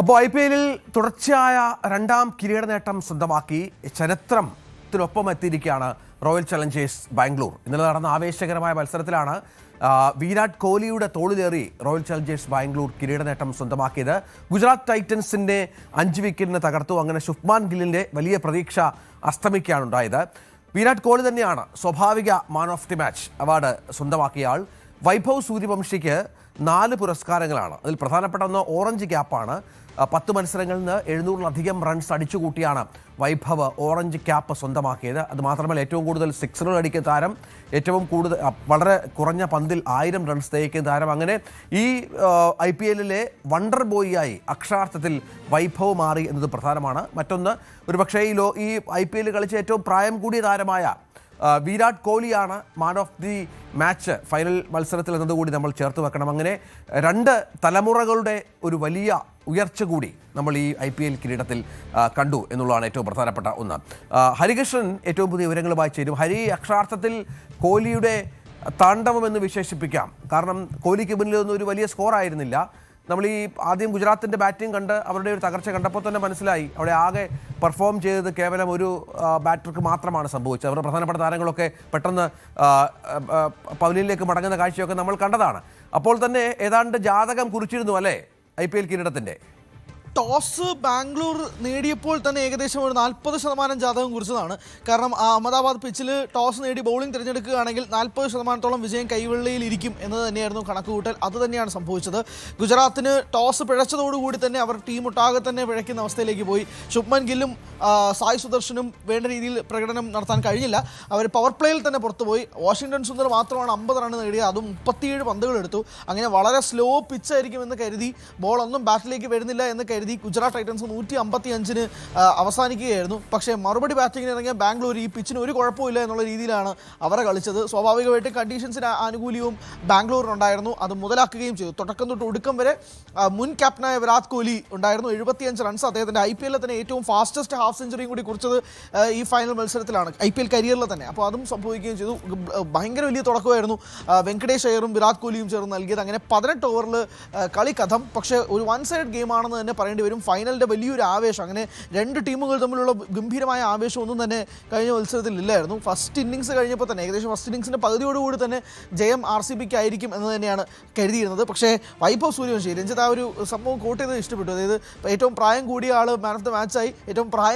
അപ്പോൾ IPL-ൽ തുടർച്ചയായ രണ്ടാം കിരീട നേട്ടം സ്വന്തമാക്കി ചരിത്രത്തിനൊപ്പം എത്തിയിരിക്കുകയാണ് റോയൽ ചലഞ്ചേഴ്സ് ബാംഗ്ലൂർ. ഇന്നലെ നടന്ന ആവേശകരമായ മത്സരത്തിലാണ് വിരാട് കോഹ്ലിയുടെ തോളിലേറി റോയൽ ചലഞ്ചേഴ്സ് ബാംഗ്ലൂർ കിരീട നേട്ടം സ്വന്തമാക്കിയത്. ഗുജറാത്ത് ടൈറ്റൻസിൻ്റെ 5 വിക്കറ്റിന് തകർത്തു. അങ്ങനെ ശുഭ്മാൻ ഗില്ലിൻ്റെ വലിയ പ്രതീക്ഷ അസ്തമിക്കുകയാണ് ഉണ്ടായത്. വിരാട് കോഹ്ലി തന്നെയാണ് സ്വാഭാവിക മാൻ ഓഫ് ദി മാച്ച് അവാർഡ് സ്വന്തമാക്കിയ ആൾ. വൈഭവ് സൂര്യവംശിക്ക് 4 പുരസ്കാരങ്ങളാണ്. അതിൽ പ്രധാനപ്പെട്ട ഒന്ന് ഓറഞ്ച് ക്യാപ്പാണ്. 10 മത്സരങ്ങളിൽ നിന്ന് 700-ലധികം റൺസ് അടിച്ചുകൂട്ടിയാണ് വൈഭവ് ഓറഞ്ച് ക്യാപ്പ് സ്വന്തമാക്കിയത്. അത് മാത്രമല്ല ഏറ്റവും കൂടുതൽ സിക്സറുകൾ അടിക്കുന്ന താരം, ഏറ്റവും കൂടുതൽ വളരെ കുറഞ്ഞ പന്തിൽ 1000 റൺസ് തേക്കുന്ന താരം. അങ്ങനെ ഈ IPL-ലെ വണ്ടർ ബോയിയായി അക്ഷരാർത്ഥത്തിൽ വൈഭവ് മാറി എന്നത് പ്രധാനമാണ്. മറ്റൊന്ന് ഒരുപക്ഷേ ഈ IPL കളിച്ച ഏറ്റവും പ്രായം കൂടിയ താരമായ വിരാട് കോഹ്ലിയാണ് man of the match final മത്സരത്തിൽ എന്നതുകൂടി നമ്മൾ ചേർത്ത് വെക്കണം. അങ്ങനെ 2 തലമുറകളുടെ ഒരു വലിയ ഉയർച്ച കൂടി നമ്മൾ ഈ IPL കിരീടത്തിൽ കണ്ടു എന്നുള്ളതാണ് ഏറ്റവും പ്രധാനപ്പെട്ട ഒന്ന്. ഹരികൃഷ്ണൻ ഏറ്റവും പുതിയ വിവരങ്ങളുമായി ചേരും. ഹരി, അക്ഷരാർത്ഥത്തിൽ കോഹ്ലിയുടെ താണ്ഡവം എന്ന് വിശേഷിപ്പിക്കാം. കാരണം കോഹ്ലിക്ക് മുന്നിലൊന്നും ഒരു വലിയ സ്കോർ ആയിരുന്നില്ല. നമ്മൾ ഈ ആദ്യം ഗുജറാത്തിൻ്റെ ബാറ്റിംഗ് കണ്ട് അവരുടെ ഒരു തകർച്ച കണ്ടപ്പോൾ തന്നെ മനസ്സിലായി അവിടെ ആകെ പെർഫോം ചെയ്തത് കേവലം ഒരു ബാറ്റർക്ക് മാത്രമാണ് സംഭവിച്ചത്. അവരുടെ പ്രധാനപ്പെട്ട താരങ്ങളൊക്കെ പെട്ടെന്ന് പവലിയനിലേക്ക് മടങ്ങുന്ന കാഴ്ചയൊക്കെ നമ്മൾ കണ്ടതാണ്. അപ്പോൾ തന്നെ ഏതാണ്ട് ജാതകം കുറിച്ചിരുന്നു അല്ലേ IPL കിരീടത്തിൻ്റെ? ടോസ് ബാംഗ്ലൂർ നേടിയപ്പോൾ തന്നെ ഏകദേശം ഒരു 40% ജാതകം കുറിച്ചതാണ്. കാരണം അഹമ്മദാബാദ് പിച്ചിൽ ടോസ് നേടി ബൗളിംഗ് തിരഞ്ഞെടുക്കുകയാണെങ്കിൽ 40% വിജയം കൈവെള്ളയിൽ ഇരിക്കും എന്ന് തന്നെയായിരുന്നു കണക്കുകൂട്ടൽ. അത് തന്നെയാണ് സംഭവിച്ചത്. ഗുജറാത്തിന് ടോസ് പിഴച്ചതോടുകൂടി തന്നെ അവർ ടീം ഒട്ടാകെ തന്നെ പിഴയ്ക്കുന്ന അവസ്ഥയിലേക്ക് പോയി. ശുഭ്മൻ ഗില്ലും സായ് സുദർശനും വേണ്ട രീതിയിൽ പ്രകടനം നടത്താൻ കഴിഞ്ഞില്ല. അവർ പവർ പ്ലേയിൽ തന്നെ പുറത്തുപോയി. വാഷിംഗ്ടൺ സുന്ദർ മാത്രമാണ് 50 റൺ നേടിയത്. അതും 37 പന്തുകൾ എടുത്തു. അങ്ങനെ വളരെ സ്ലോ പിച്ചായിരിക്കും എന്ന് കരുതി, ബോളൊന്നും ബാറ്റിലേക്ക് വരുന്നില്ല എന്ന് കരുതി ഗുജറാത്ത് ടൈറ്റൻസ് 155-ന് അവസാനിക്കുകയായിരുന്നു. പക്ഷേ മറുപടി ബാറ്റിങ്ങിന് ഇറങ്ങിയ ബാംഗ്ലൂർ ഈ പിച്ചിന് ഒരു കുഴപ്പമില്ല എന്നുള്ള രീതിയിലാണ് അവരെ കളിച്ചത്. സ്വാഭാവികമായിട്ടും കണ്ടീഷൻസിന് ആനുകൂല്യവും ബാംഗ്ലൂരിനുണ്ടായിരുന്നു. അത് മുതലാക്കുകയും ചെയ്തു. തുടക്കം തൊട്ട് ഒടുക്കം വരെ മുൻ ക്യാപ്റ്റനായ വിരാട് കോഹ്ലി ഉണ്ടായിരുന്നു. 75 റൺസ് അദ്ദേഹത്തിൻ്റെ IPL-ലെ തന്നെ ഏറ്റവും ഫാസ്റ്റസ്റ്റ് ഹാഫ് സെഞ്ചുറിയും കൂടി കുറിച്ചത് ഈ ഫൈനൽ മത്സരത്തിലാണ്, IPL കരിയറിൽ തന്നെ. അപ്പോൾ അതും സംഭവിക്കുകയും ചെയ്തു. ഭയങ്കര വലിയ തുടക്കമായിരുന്നു വെങ്കടേഷ് അയ്യറും വിരാട് കോഹ്ലിയും ചേർന്ന് നൽകിയത്. അങ്ങനെ 18 ഓവറിൽ കളി കഥം. പക്ഷേ ഒരു 1 സൈഡ് ഗെയിമാണെന്ന് തന്നെ പറയേണ്ടി വരും. ഫൈനലിൻ്റെ വലിയൊരു ആവേശം, അങ്ങനെ 2 ടീമുകൾ തമ്മിലുള്ള ഗംഭീരമായ ആവേശം ഒന്നും തന്നെ കഴിഞ്ഞ മത്സരത്തിൽ ഇല്ലായിരുന്നു. ഫസ്റ്റ് ഇന്നിങ്സ് കഴിഞ്ഞപ്പോൾ തന്നെ ഏകദേശം ഫസ്റ്റ് ഇന്നിങ്സിൻ്റെ പകുതിയോടുകൂടി തന്നെ ജയം RCBക്ക് ആയിരിക്കും എന്ന് തന്നെയാണ് കരുതിയിരുന്നത്. പക്ഷേ വൈഭവ് സൂര്യവംശി, രഞ്ജിത്ത് ആ ഒരു സംഭവം കോട്ട് ചെയ്ത് ഇഷ്ടപ്പെട്ടു. അതായത് ഏറ്റവും പ്രായം കൂടിയ ആൾ മാൻ ഓഫ് ദ മാച്ചായി. ഏറ്റവും പ്രായം